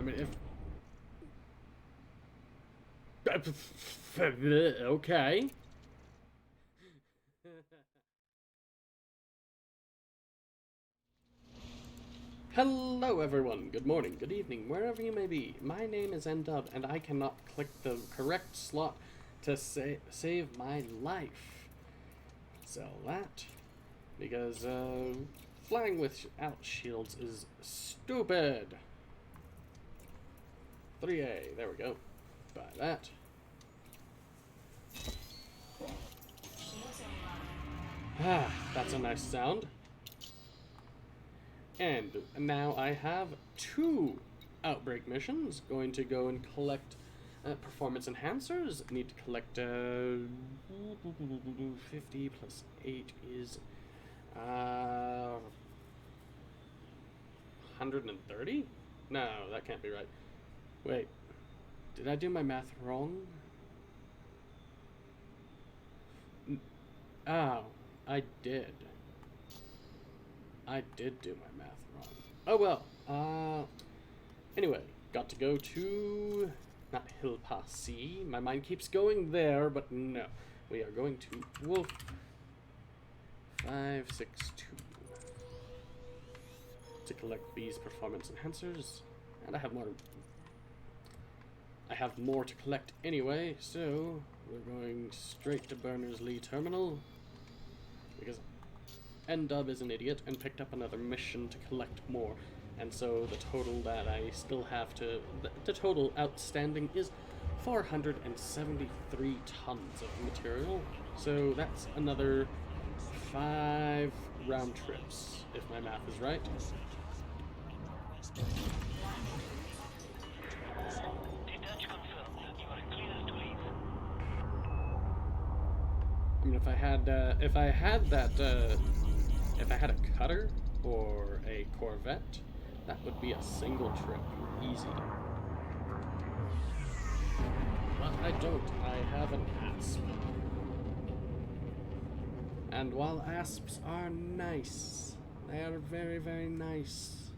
mean, if... okay. Hello everyone, good morning, good evening, wherever you may be. My name is Ndub, and I cannot click the correct slot to save my life. Sell that, because flying without shields is stupid. 3A, there we go. Buy that. Ah, that's a nice sound. And now I have 2 outbreak missions. Going to go and collect performance enhancers. Need to collect 50 plus 8 is 130? No, that can't be right. Wait, did I do my math wrong? Oh, I did. I did do my math wrong. Oh well. Anyway, got to go to... not Hill Passy. My mind keeps going there, but no. We are going to Wolf 562 to collect these performance enhancers. And I have more to collect anyway, so we're going straight to Berners-Lee Terminal. Because Ndub is an idiot and picked up another mission to collect more, and so the total that I still have to... the total outstanding is 473 tons of material, so that's another 5 round trips, if my math is right. I mean, if I had a cutter or a Corvette, that would be a single trip, easy. But I don't. I have an Asp. And while Asps are nice, they are very, very nice,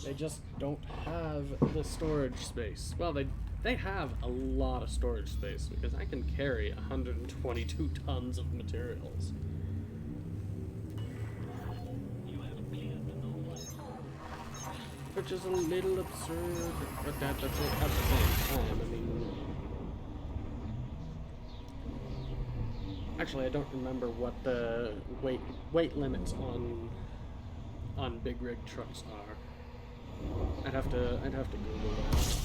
they just don't have the storage space. Well, they have a lot of storage space, because I can carry 122 tons of materials. Which is a little absurd, but at the same time, I mean... Actually, I don't remember what the weight limits on big rig trucks are. I'd have to Google that.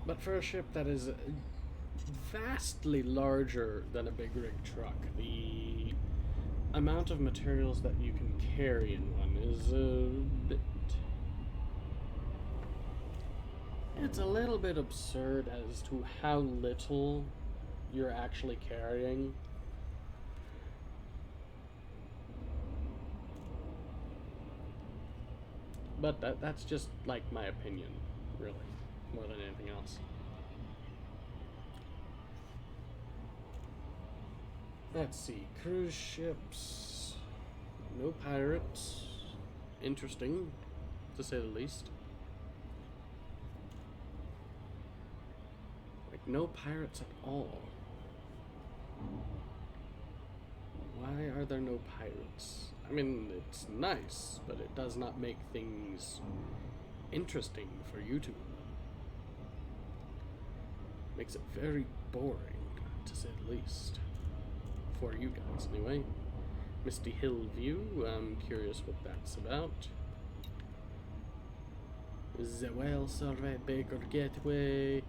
But for a ship that is vastly larger than a big rig truck, the amount of materials that you can carry in one is a bit... it's a little bit absurd as to how little you're actually carrying. But that's just, like, my opinion, really, more than anything else. Let's see, cruise ships, no pirates, interesting, to say the least. Like, no pirates at all. Why are there no pirates? I mean, it's nice, but it does not make things interesting for YouTube. Makes it very boring, to say the least. For you guys, anyway. Misty Hill View, I'm curious what that's about. The Well Survey Baker Gateway.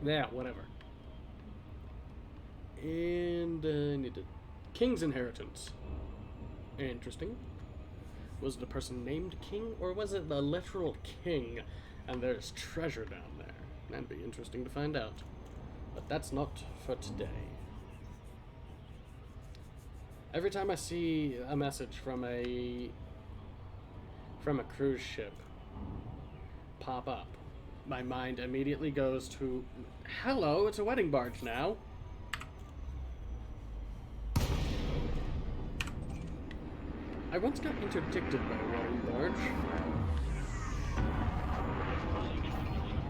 Yeah, whatever. And needed King's Inheritance. Interesting. Was the person named King, or was it the literal king and there's treasure down there? That'd be interesting to find out. But that's not for today. Every time I see a message from a cruise ship pop up, my mind immediately goes to, hello, it's a wedding barge now. I once got interdicted by a wedding barge.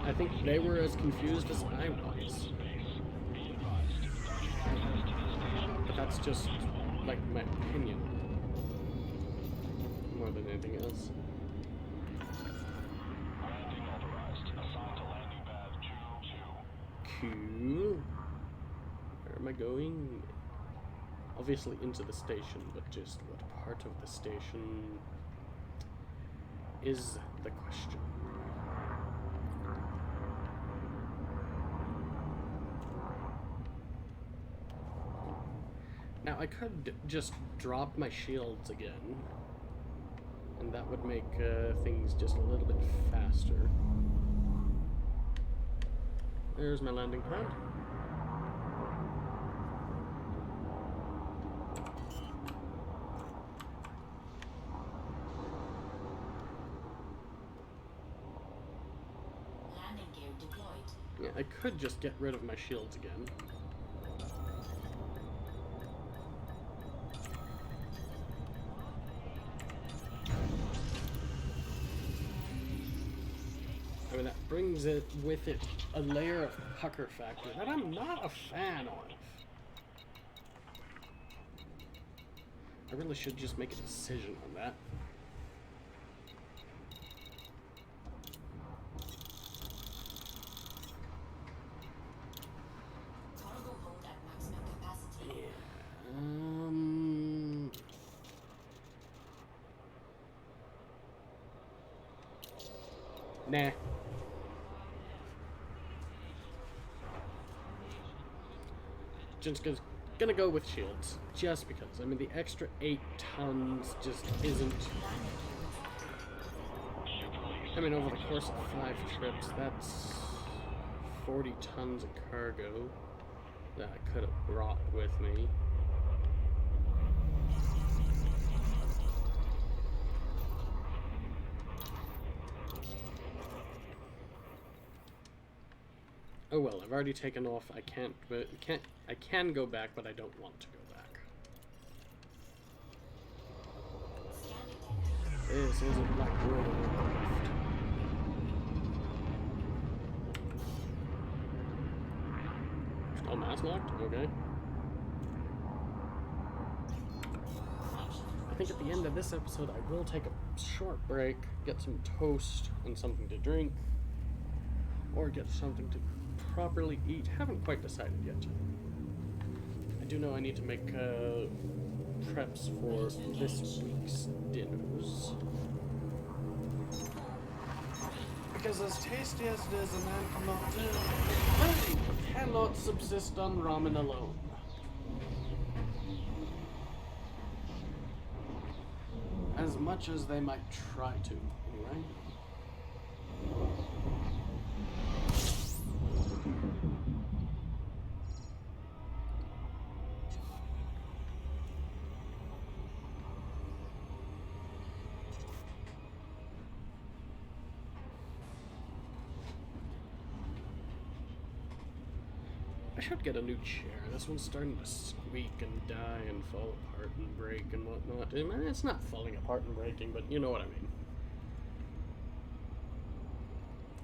I think they were as confused as I was. But that's just, like, my opinion. More than anything else. Cool. Where am I going? Obviously into the station, but just what part of the station is the question. Now, I could just drop my shields again, and that would make things just a little bit faster. There's my landing pad. Landing gear deployed. Yeah, I could just get rid of my shields again. I mean, that brings it with it a layer of pucker factor that I'm not a fan of. I really should just make a decision on that. Cargo hold at maximum capacity. Nah. Just gonna go with shields, just because. I mean, the extra 8 tons just isn't. I mean, over the course of 5 trips, that's 40 tons of cargo that I could have brought with me. Oh well, I've already taken off. I can go back, but I don't want to go back. This isn't like World of Warcraft. Oh, mask locked? Okay. I think at the end of this episode, I will take a short break, get some toast and something to drink, or get something to properly eat. Haven't quite decided yet. I do know I need to make preps for this week's dinners. Because as tasty as it is, a man cannot subsist on ramen alone. As much as they might try to, anyway. I should get a new chair. This one's starting to squeak and die and fall apart and break and whatnot. I mean, it's not falling apart and breaking, but you know what I mean.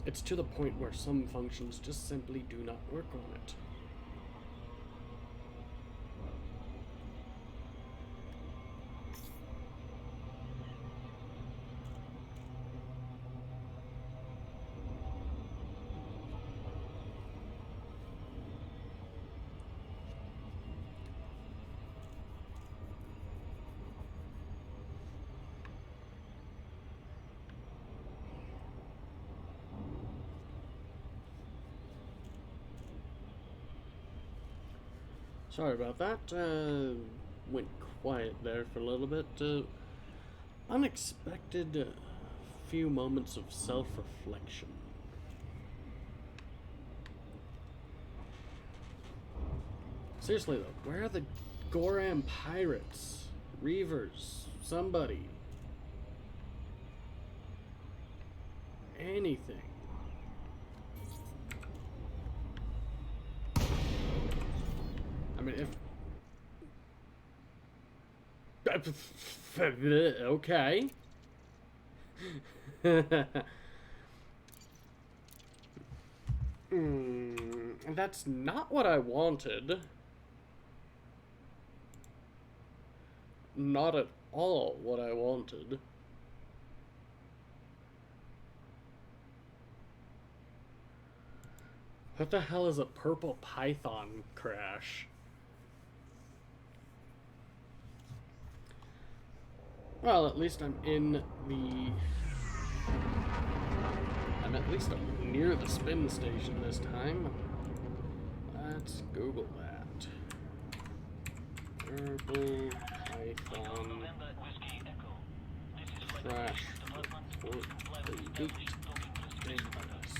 It's to the point where some functions just simply do not work on it. Sorry about that. Went quiet there for a little bit. Unexpected few moments of self-reflection. Seriously though, where are the Goram pirates? Reavers? Somebody? Anything? mean, if okay. That's not what I wanted. Not at all what I wanted. What the hell is a purple python crash? Well, at least I'm at least I'm near the spin station this time. Let's Google that. Purple python crash report delete database.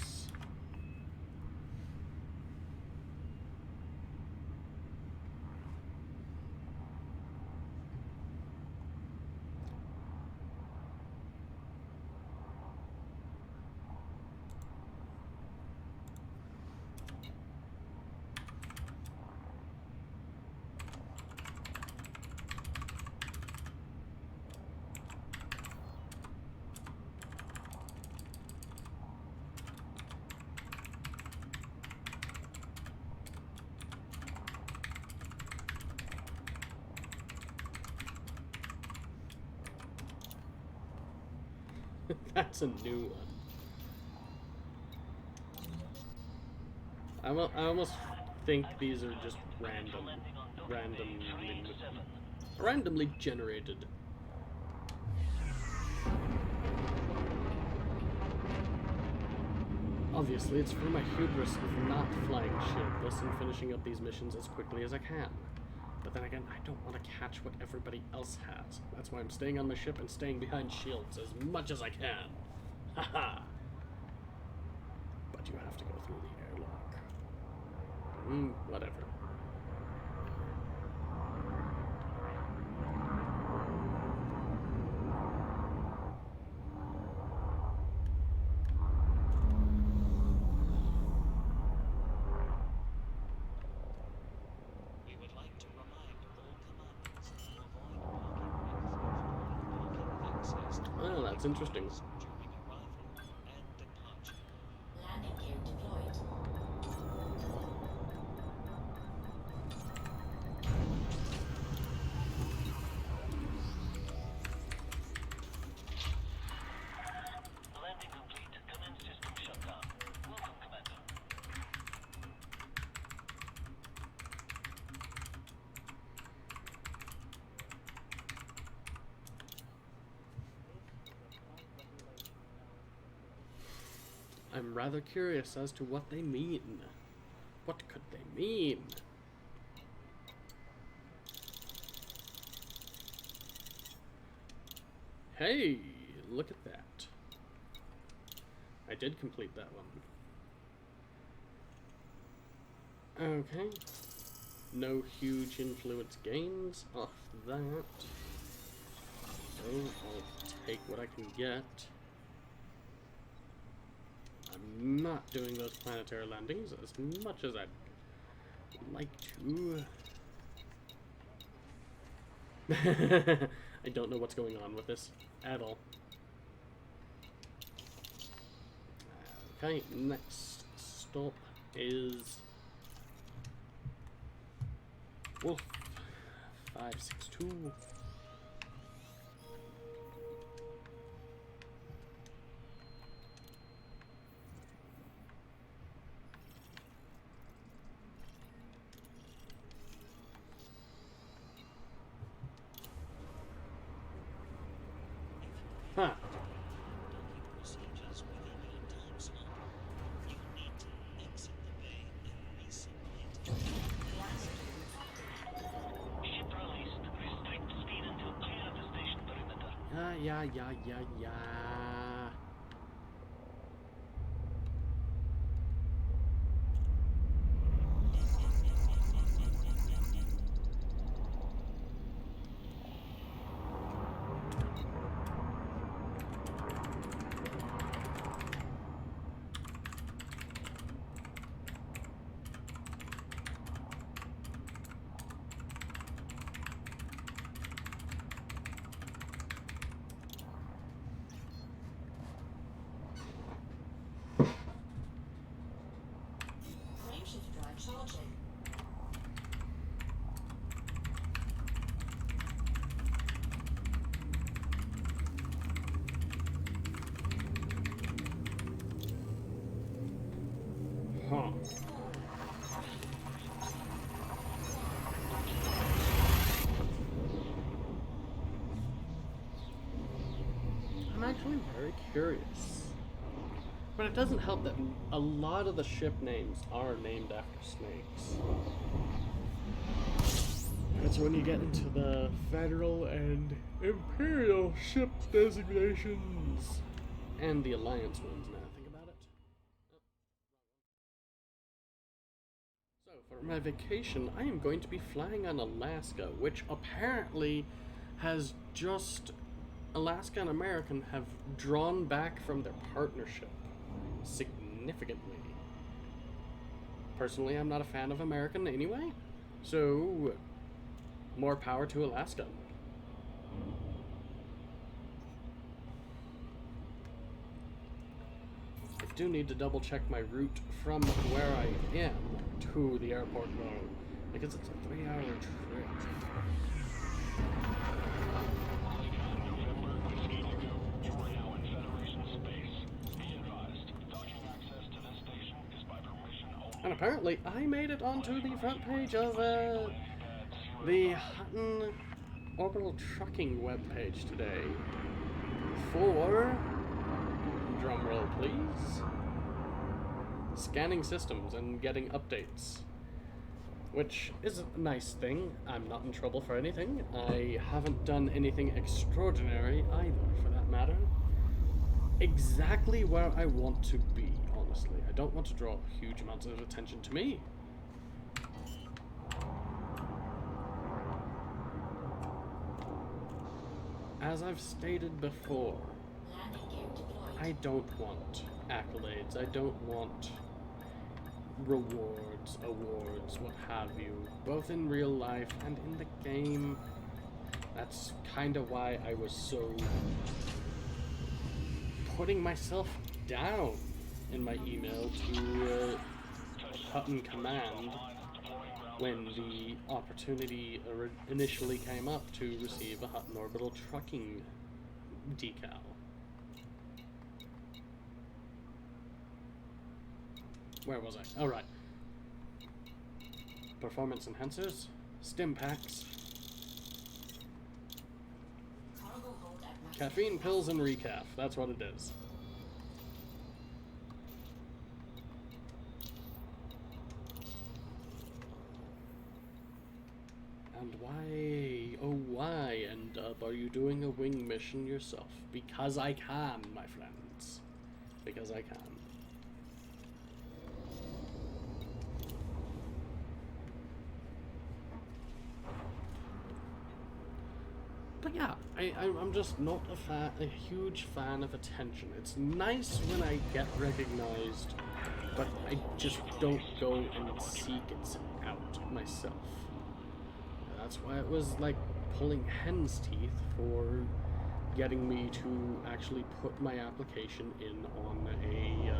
That's a new one. I almost think these are just randomly generated. Obviously, it's for my hubris of not flying shieldless and finishing up these missions as quickly as I can. But then again, I don't want to catch what everybody else has. That's why I'm staying on my ship and staying behind shields as much as I can. Haha! But you have to go through the airlock. Whatever. Well, that's interesting. Landing gear deployed. Landing complete. Commence system shutdown. Welcome, Commander. I'm rather curious as to what they mean. What could they mean? Hey, look at that. I did complete that one. Okay. No huge influence gains off that. So I'll take what I can get. I'm not doing those planetary landings as much as I'd like to. I don't know what's going on with this at all. Okay, next stop is Wolf 562. Huh. Procedures within your time slot. You need to exit the bay and resubmit. Ship released. Restrict speed until clear of the station perimeter. Yeah. Huh. I'm actually very curious. But it doesn't help that a lot of the ship names are named after snakes. That's when you get into the federal and imperial ship designations. And the alliance ones, now I think about it. So, for my vacation, I am going to be flying on Alaska, which apparently has just... Alaska and American have drawn back from their partnership significantly. Personally, I'm not a fan of American anyway, so more power to Alaska. I do need to double check my route from where I am to the airport though, because it's a 3-hour trip. And apparently, I made it onto the front page of the Hutton Orbital Trucking webpage today for, drumroll please, scanning systems and getting updates. Which is a nice thing. I'm not in trouble for anything. I haven't done anything extraordinary either, for that matter. Exactly where I want to be, honestly. I don't want to draw huge amounts of attention to me. As I've stated before, I don't want accolades. I don't want rewards, awards, what have you, both in real life and in the game. That's kind of why I was so putting myself down in my email to Hutton Command when the opportunity initially came up to receive a Hutton Orbital Trucking decal. Where was I? Oh, right. Performance enhancers, stim packs, caffeine pills, and recaf. That's what it is. And why, oh why, are you doing a wing mission yourself? Because I can, my friends. Because I can. But yeah, I'm just not a huge fan of attention. It's nice when I get recognized, but I just don't go and seek it out myself. That's why it was like pulling hen's teeth for getting me to actually put my application in on a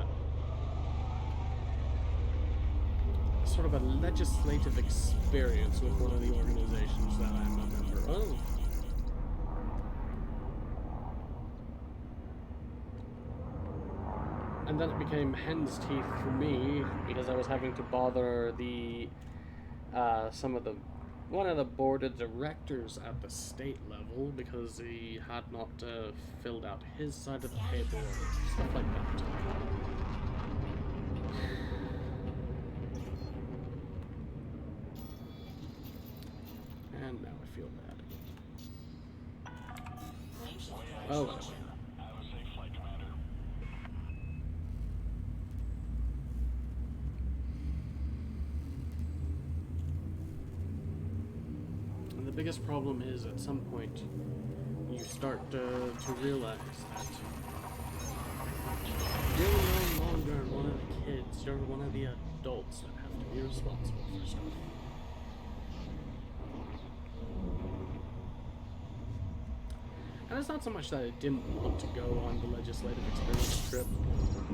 sort of a legislative experience with one of the organizations that I'm a member of. And then it became hen's teeth for me because I was having to bother the one of the board of directors at the state level because he had not filled out his side of the paperwork, stuff like that. And now I feel bad again. Oh, whatever. The biggest problem is at some point you start to realize that you're no longer one of the kids, you're one of the adults that have to be responsible for stuff. And it's not so much that I didn't want to go on the legislative experience trip.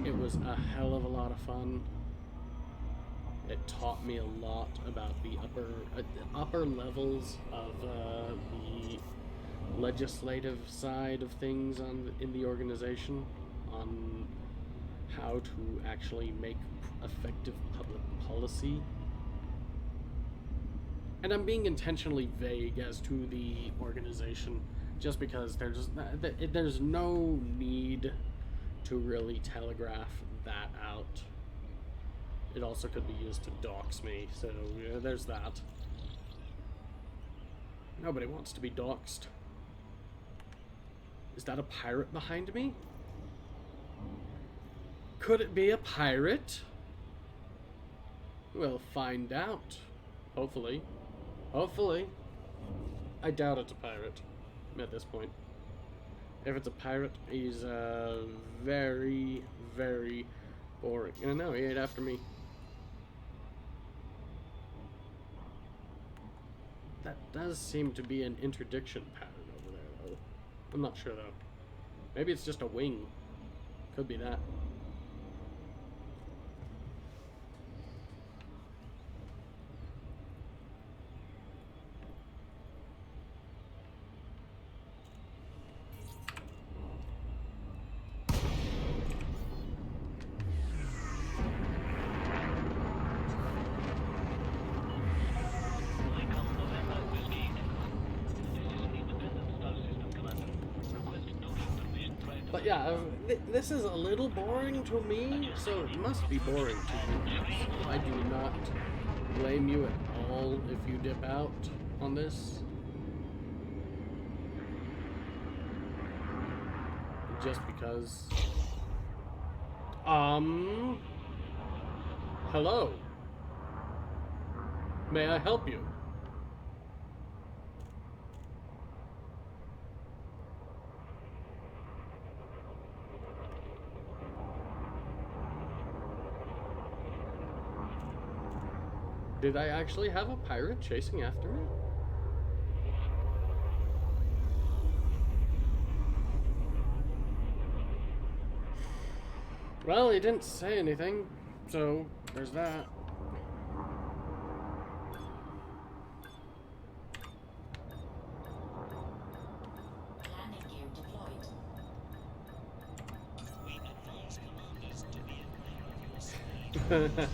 It was a hell of a lot of fun. It taught me a lot about the upper levels of the legislative side of things in the organization, on how to actually make effective public policy. And I'm being intentionally vague as to the organization, just because there's no need to really telegraph that out. It also could be used to dox me, so yeah, there's that. Nobody wants to be doxed. Is that a pirate behind me? Could it be a pirate? We'll find out. Hopefully. Hopefully. I doubt it's a pirate at this point. If it's a pirate, he's very, very boring. No, he ate after me. That does seem to be an interdiction pattern over there, though. I'm not sure, though. Maybe it's just a wing. Could be that. But yeah, this is a little boring to me, so it must be boring to you. I do not blame you at all if you dip out on this. Just because... Hello? May I help you? Did I actually have a pirate chasing after me? Well, he didn't say anything, so there's that. Landing gear deployed. We advise commanders to be aware of your speed.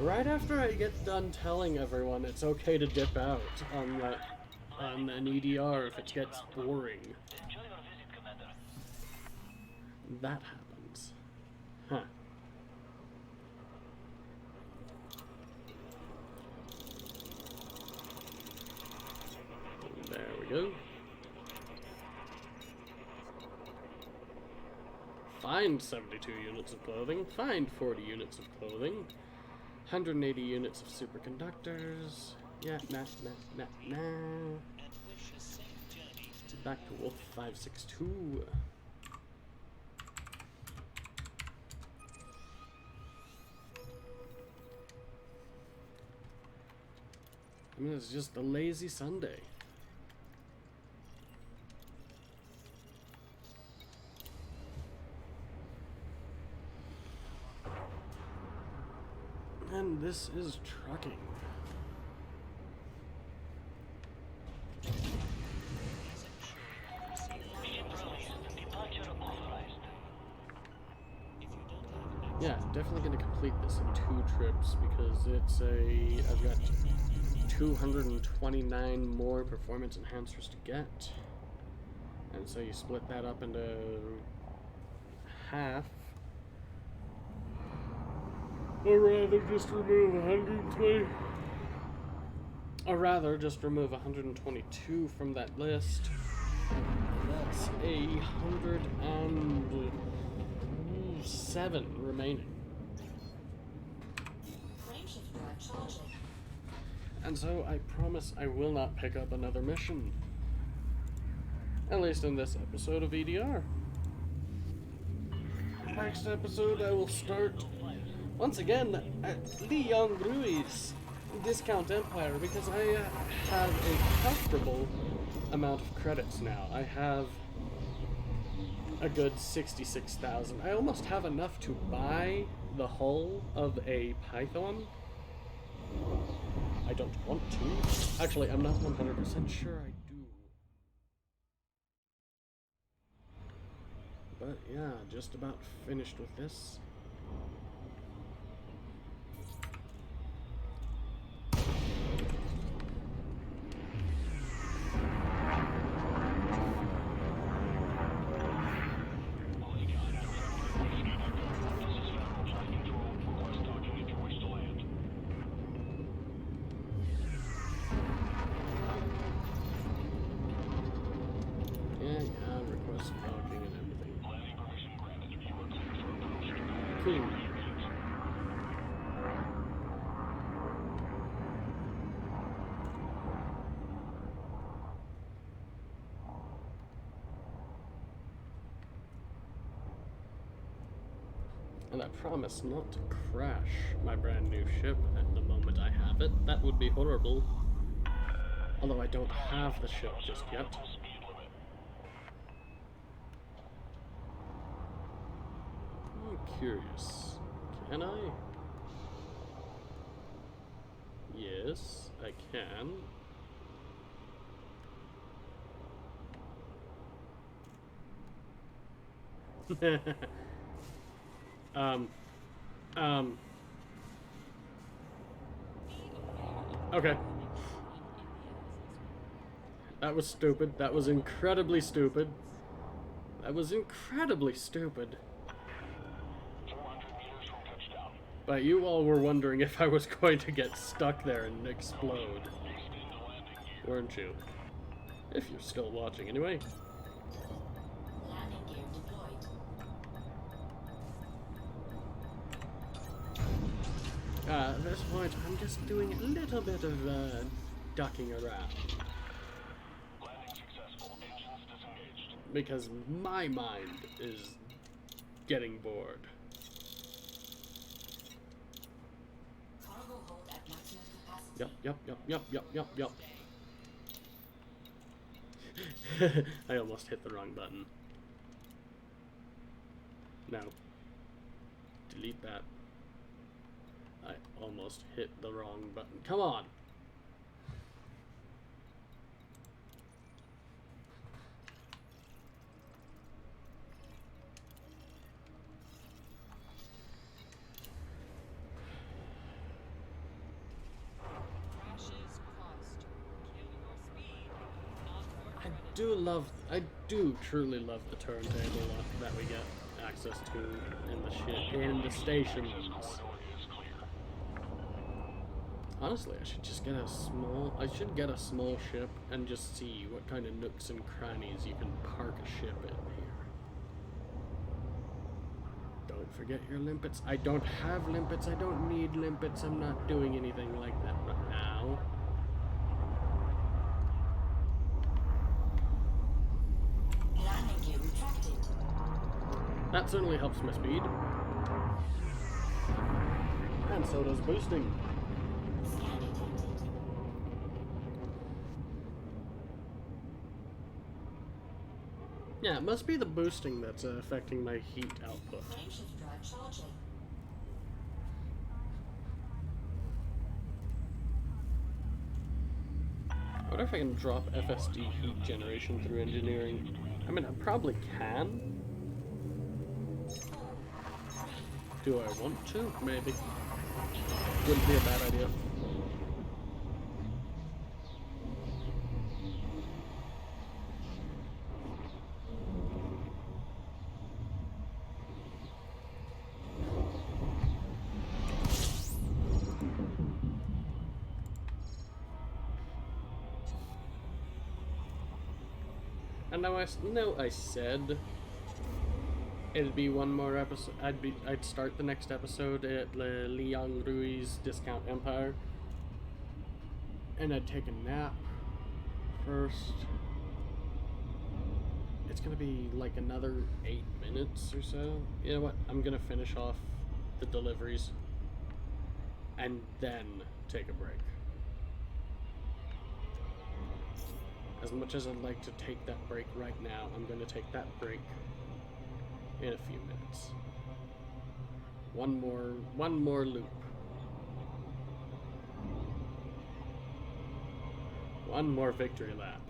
Right after I get done telling everyone it's okay to dip out on an EDR if it gets boring. Enjoy your visit, Commander. That happens. Huh. There we go. Find 72 units of clothing. Find 40 units of clothing. 180 units of superconductors. Yeah, nah. And wish a safe journey to Back to Wolf 562. I mean, it's just a lazy Sunday. And this is trucking. departure authorized. if you don't have Yeah, definitely going to complete this in 2 trips because I've got 229 more performance enhancers to get. And so you split that up into half. Or rather just remove 120. Or rather just remove 122 from that list. That's 107 remaining. Frameshift drive charging. And so I promise I will not pick up another mission. At least in this episode of EDR. Next episode I will start once again at the Young Ruiz Discount Empire because I have a comfortable amount of credits now. I have a good 66,000. I almost have enough to buy the hull of a Python. I don't want to. Actually, I'm not 100% sure I do. But yeah, just about finished with this. Yeah, request docking and everything. Cool. And I promise not to crash my brand new ship at the moment I have it. That would be horrible. Although I don't have the ship just yet. I'm curious. Can I? Yes, I can. um. Okay. That was stupid. That was incredibly stupid. That was incredibly stupid. But you all were wondering if I was going to get stuck there and explode. Weren't you? If you're still watching, anyway. Landing gear deployed. At this point, I'm just doing a little bit of ducking around. Because my mind is getting bored. Cargo hold at maximum capacity. Yep. I almost hit the wrong button. No. Delete that. I almost hit the wrong button. Come on! I do truly love the turntable that we get access to in the stations. Honestly, I should get a small ship and just see what kind of nooks and crannies you can park a ship in here. Don't forget your limpets. I don't have limpets. I don't need limpets. I'm not doing anything like that right now. Landing gear retracted. That certainly helps my speed. And so does boosting. Scan detected. Yeah, it must be the boosting that's affecting my heat output. Frameshift drive charging. I wonder if I can drop FSD heat generation through engineering. I mean, I probably can. Do I want to? Maybe. Wouldn't be a bad idea. And now I said it'd be one more episode. I'd start the next episode at Liang Rui's Discount Empire, and I'd take a nap first. It's gonna be like another 8 minutes or so. You know what? I'm gonna finish off the deliveries and then take a break. As much as I'd like to take that break right now, I'm going to take that break in a few minutes. One more loop. One more victory lap.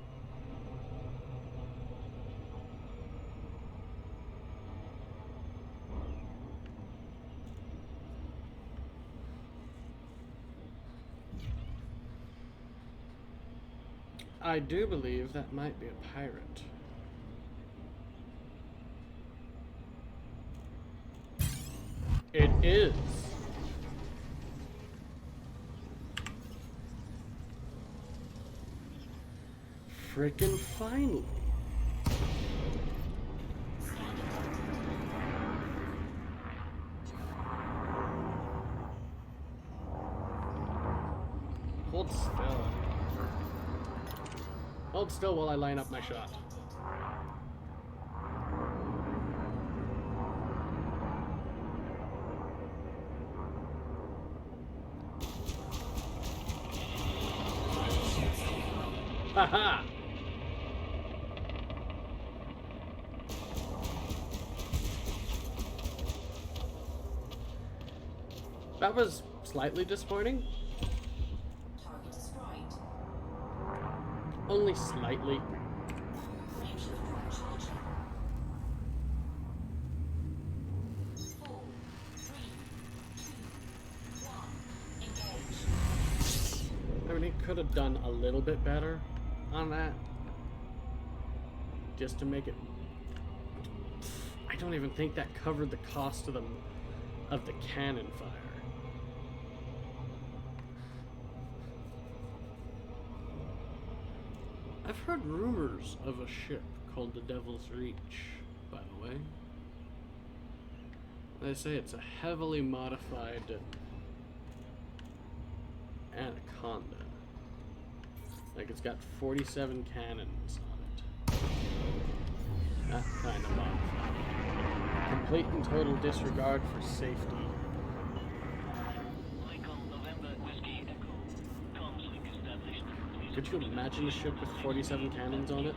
I do believe that might be a pirate. It is. Frickin' finally. Hold still. Hold still while I line up my shot. Haha! That was slightly disappointing. Target destroyed. Only slightly. Frameshift drive charging. 4, 3, 2, 1. Engage. I mean, it could have done a little bit better on that. Just to make it... I don't even think that covered the cost of the cannon fire. I've heard rumors of a ship called the Devil's Reach, by the way. They say it's a heavily modified Anaconda. Like it's got 47 cannons on it. That kind of modified. Complete and total disregard for safety. Could you imagine a ship with 47 cannons on it?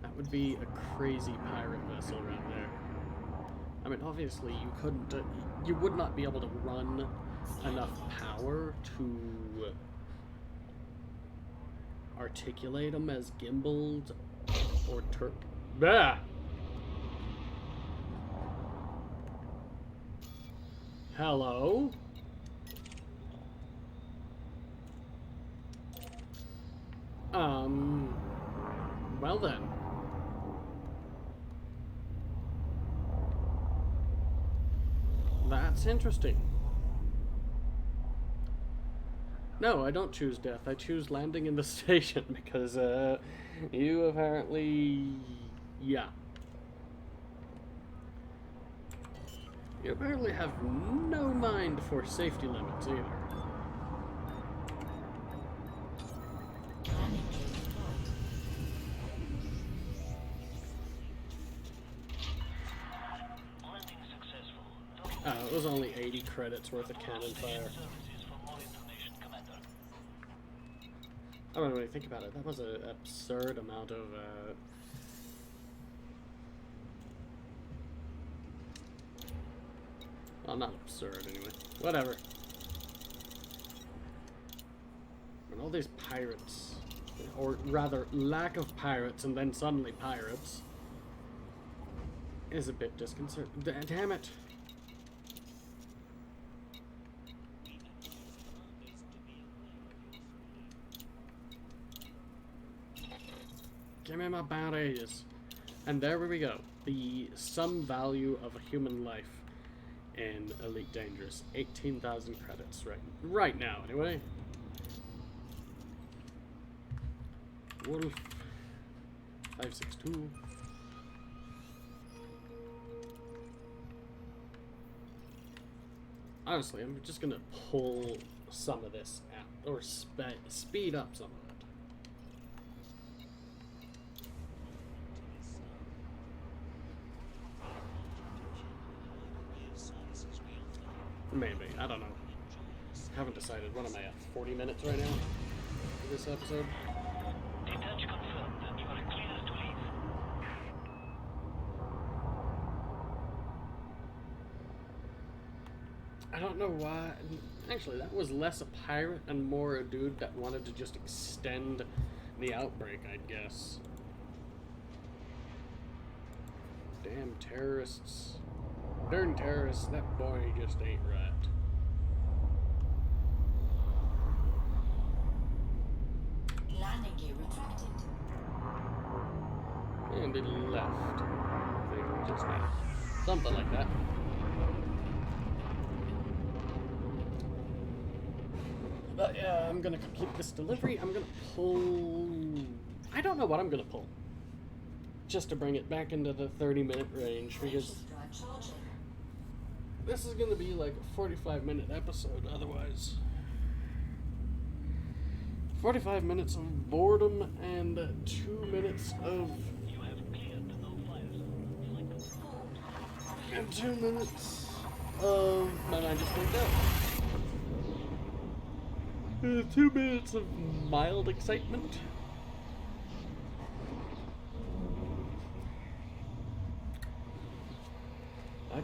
That would be a crazy pirate vessel right there. I mean, obviously you couldn't, you would not be able to run enough power to articulate them as gimbaled or Bah! Hello? Well then. That's interesting. No, I don't choose death. I choose landing in the station because, you apparently... Yeah. You apparently have no mind for safety limits either. Landing gear deployed. Landing successful. It was only 80 credits worth of cannon fire. Services for more information, Commander. I don't really think about it. That was an absurd amount of, well, not absurd anyway. Whatever. And all these pirates, or rather lack of pirates and then suddenly pirates, is a bit disconcerting. Damn it. Give me my bounties. And there we go. The sum value of a human life in Elite Dangerous. 18,000 credits right now, anyway. Wolf 562. Honestly, I'm just gonna pull some of this out, or speed up some of it. Maybe. I don't know. Haven't decided. What am I at? 40 minutes right now for this episode? Detach confirmed that you are clear to leave. I don't know why. Actually, that was less a pirate and more a dude that wanted to just extend the outbreak, I'd guess. Damn terrorists. Darn terrorists, that boy just ain't right. Landing gear retracted. And it left. I think just now. Something like that. But yeah, I'm gonna complete this delivery. I'm gonna pull... I don't know what I'm gonna pull. Just to bring it back into the 30-minute range, because Frameshift drive charging. this is gonna be like a 45-minute episode otherwise. 45 minutes of boredom and 2 minutes of... You have cleared no fires. Select the Four, and 2 minutes of... My mind just blinked out. 2 minutes of mild excitement. I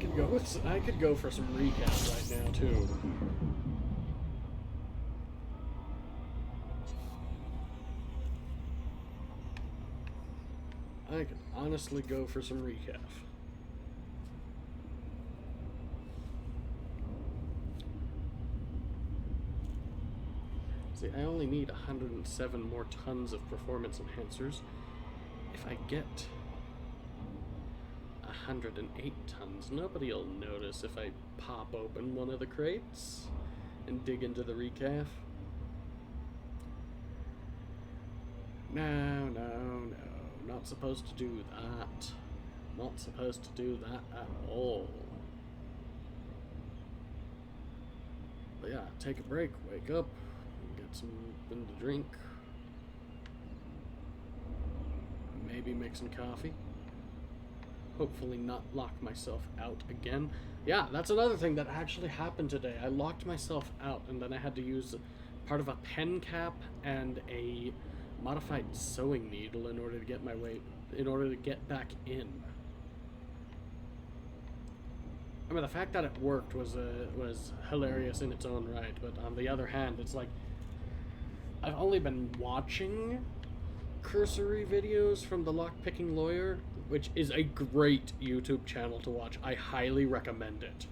could go for some recaps right now too. I could honestly go for some recap. See, I only need 107 more tons of performance enhancers. If I get 108 tons, nobody'll notice if I pop open one of the crates and dig into the recaf. No, not supposed to do that. Not supposed to do that at all. But yeah, take a break, wake up, get something to drink. Maybe make some coffee. Hopefully not lock myself out again. Yeah, that's another thing that actually happened today. I locked myself out and then I had to use part of a pen cap and a modified sewing needle in order to get back in. I mean, the fact that it worked was hilarious in its own right, but on the other hand, it's like I've only been watching cursory videos from the Lockpicking Lawyer, which is a great YouTube channel to watch. I highly recommend it.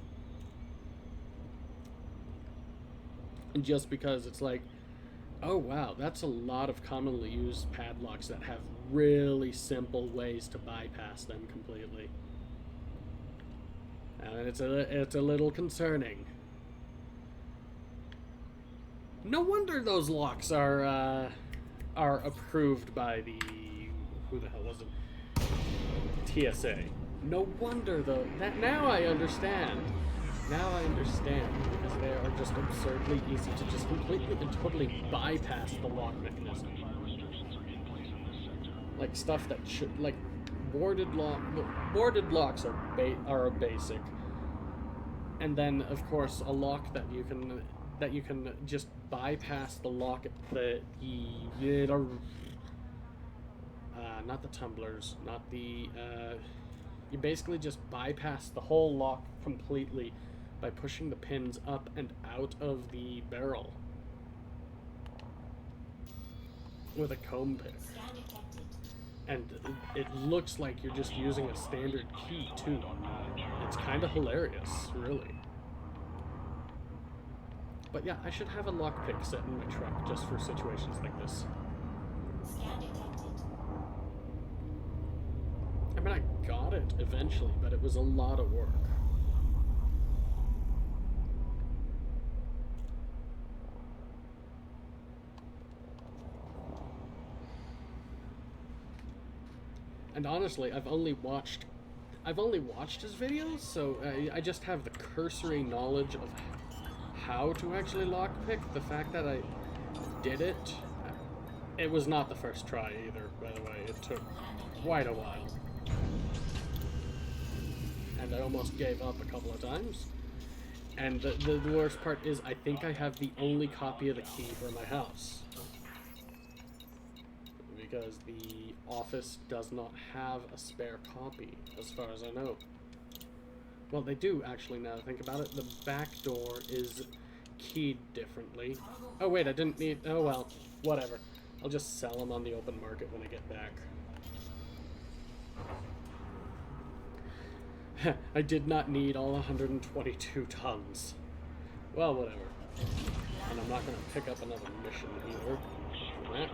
And just because it's like, oh wow, that's a lot of commonly used padlocks that have really simple ways to bypass them completely. And it's a little concerning. No wonder those locks are approved by the... who the hell was it? TSA. No wonder though. That now I understand. Now I understand, because they are just absurdly easy to just completely and totally bypass the lock mechanism. Like stuff that should, like boarded locks are a basic, and then of course a lock that you can just bypass the lock, not the tumblers, not the you basically just bypass the whole lock completely by pushing the pins up and out of the barrel with a comb pick. Scan detected. And it looks like you're just using a standard key too. It's kind of hilarious, really. But yeah, I should have a lockpick set in my truck just for situations like this. Scan detected. I mean, I got it eventually, but it was a lot of work. And honestly, I've only watched his videos, so I just have the cursory knowledge of how to actually lockpick. The fact that I did it, it was not the first try either, by the way. It took quite a while. And I almost gave up a couple of times. And the worst part is I think I have the only copy of the key for my house. Because the office does not have a spare copy, as far as I know. Well, they do, actually, now that I think about it. The back door is keyed differently. Oh, wait, I didn't need... Oh, well, whatever. I'll just sell them on the open market when I get back. I did not need all 122 tons. Well, whatever. And I'm not going to pick up another mission either. For that.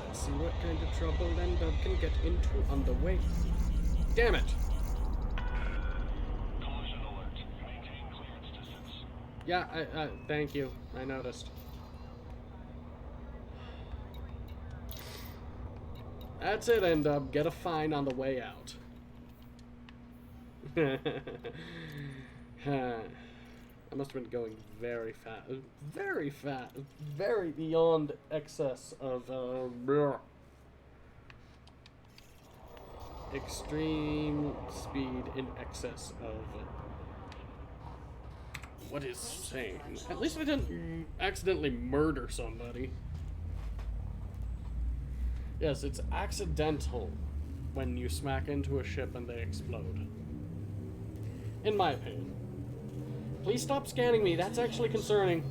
Let's see what kind of trouble Endub can get into on the way. Damn it! Collision alert. Maintain clearance distance. Yeah, thank you. I noticed. That's it, Endub. Get a fine on the way out. I must have been going very fast. Very fast. Very beyond excess of, extreme speed in excess of what is sane. At least I didn't accidentally murder somebody. Yes, it's accidental when you smack into a ship and they explode. In my opinion. Please stop scanning me. That's actually concerning.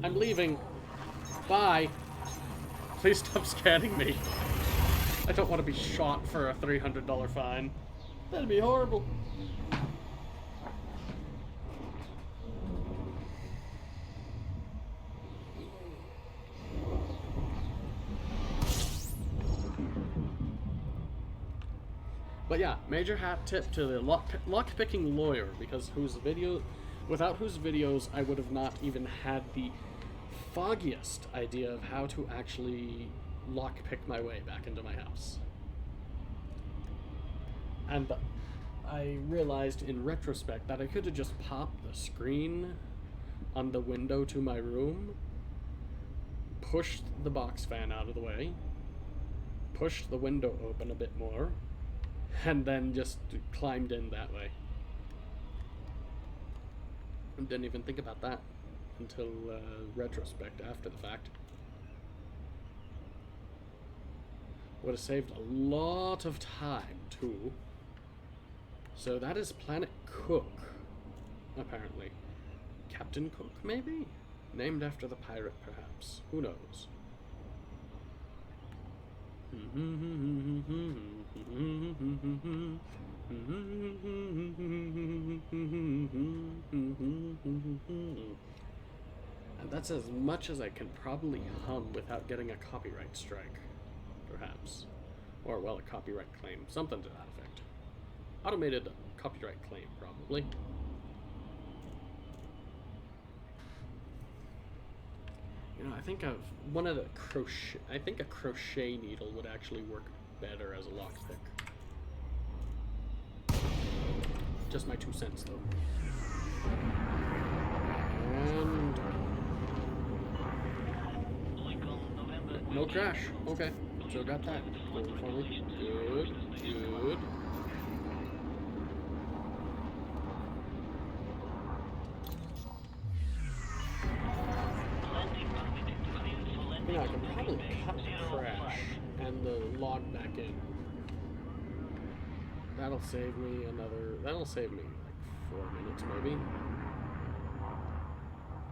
I'm leaving. Bye. Please stop scanning me. I don't want to be shot for a $300 fine. That'd be horrible. But yeah, major hat tip to the lock-picking lawyer, because without whose videos I would have not even had the foggiest idea of how to actually lock-pick my way back into my house. And I realized in retrospect that I could have just popped the screen on the window to my room, pushed the box fan out of the way, pushed the window open a bit more, and then just climbed in that way. I didn't even think about that until retrospect, after the fact. Would have saved a lot of time, too. So that is Planet Cook, apparently. Captain Cook, maybe? Named after the pirate, perhaps. Who knows? And that's as much as I can probably hum without getting a copyright strike, perhaps. Or, well, a copyright claim. Something to that effect. Automated copyright claim, probably. You know, I think of one of the crochet. I think a crochet needle would actually work better as a lockpick. Just my 2 cents, though. And no crash. Okay, so got that going for me. Good, good. You know, I can probably cut the crash and the log back in. That'll save me that'll save me like 4 minutes maybe.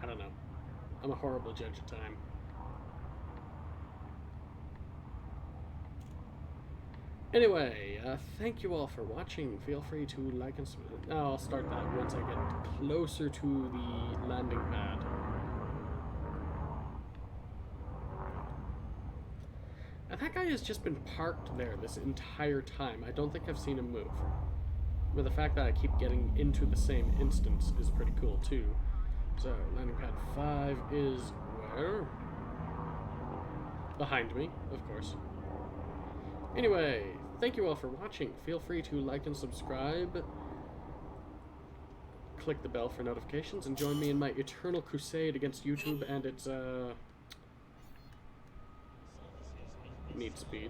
I don't know. I'm a horrible judge of time. Anyway, thank you all for watching. Feel free to like and subscribe. No, I'll start that once I get closer to the landing pad. And that guy has just been parked there this entire time. I don't think I've seen him move. But the fact that I keep getting into the same instance is pretty cool too. So, landing pad 5 is where? Behind me, of course. Anyway, thank you all for watching. Feel free to like and subscribe. Click the bell for notifications and join me in my eternal crusade against YouTube and its, need speed.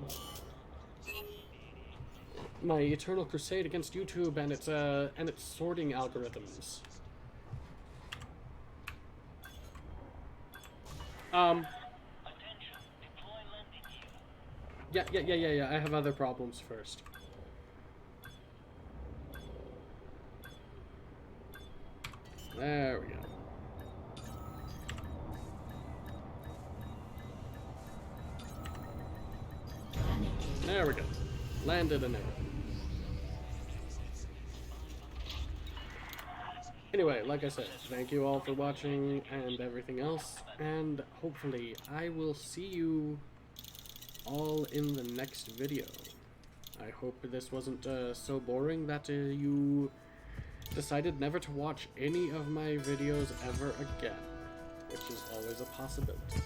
My eternal crusade against YouTube and its sorting algorithms. Yeah. I have other problems first. There we go. landed and everything. Anyway, like I said, thank you all for watching and everything else, and hopefully I will see you all in the next video. I hope this wasn't so boring that you decided never to watch any of my videos ever again, which is always a possibility.